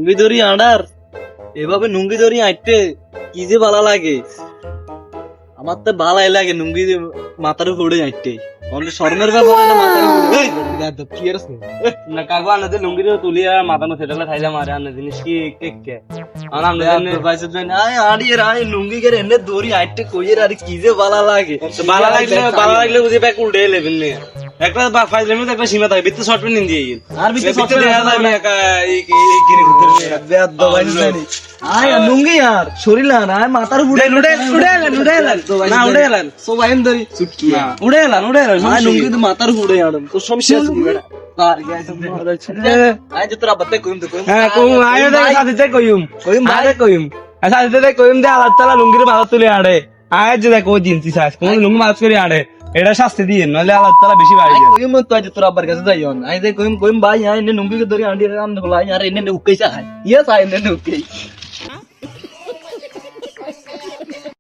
নুঙ্গি ধরি আডার এভাবে নুঙ্গি ধরি আইতে কি যে ভালো লাগে। আমার তো ভালাই লাগে নুঙ্গি মাথার উপরে আইতে শরমের ব্যাপার না মাথার উপরে না কাকু আনাদের লুঙ্গি দিয়ে তুলিয়া মাথা নো সেটালে খাইলা মারে আনা জিনিস কি কে আর আমরা নুঙ্গি করে এনে দড়ি আইতে কইয়ের আর কি যে ভালো লাগে। ভালো লাগলে বুঝে ব্যাগ উল্টে লেবেন নে একটা ফাইজলামি একটা সীমা থাকে বিত্তে শর্ট পেন দিয়ে আর ভিতরে বিত্তে দেখা যায় আমি একা এই কিনে ঘুরতে আয় নুঙ্গি আর শরীর আর আয় মাথার উপরে না উড়ে এলেন সবাই এম ধরি ছুটকি না উড়ে এলেন আয় নুঙ্গি তো মাথার উপরে আড়ম তো সমস্যা আছে বেটা আর গাইস আয় যে তোরা বাতে কইম তো কইম হ্যাঁ কইম আয় দে সাথে কইম আরে কইম সাথে কইম দে আল্লাহ তাআলা লুঙ্গির ভালো তুলে আড়ে আয় যে কই দিনতি সাস কোন লুঙ্গি মাছ করে আড়ে এটা শাস্তি দিন নলে আল্লাহ তাআলা বেশি বাড়ি দেন কইম তো আজ তোরা আব্বার কাছে যাইও আয় যে কইম ভাই আয় এনে নুঙ্গি কে ধরি আন্ডি রাম হলাই আর এনে উকাইছা খায় ইয়েস আয় এনে উকাই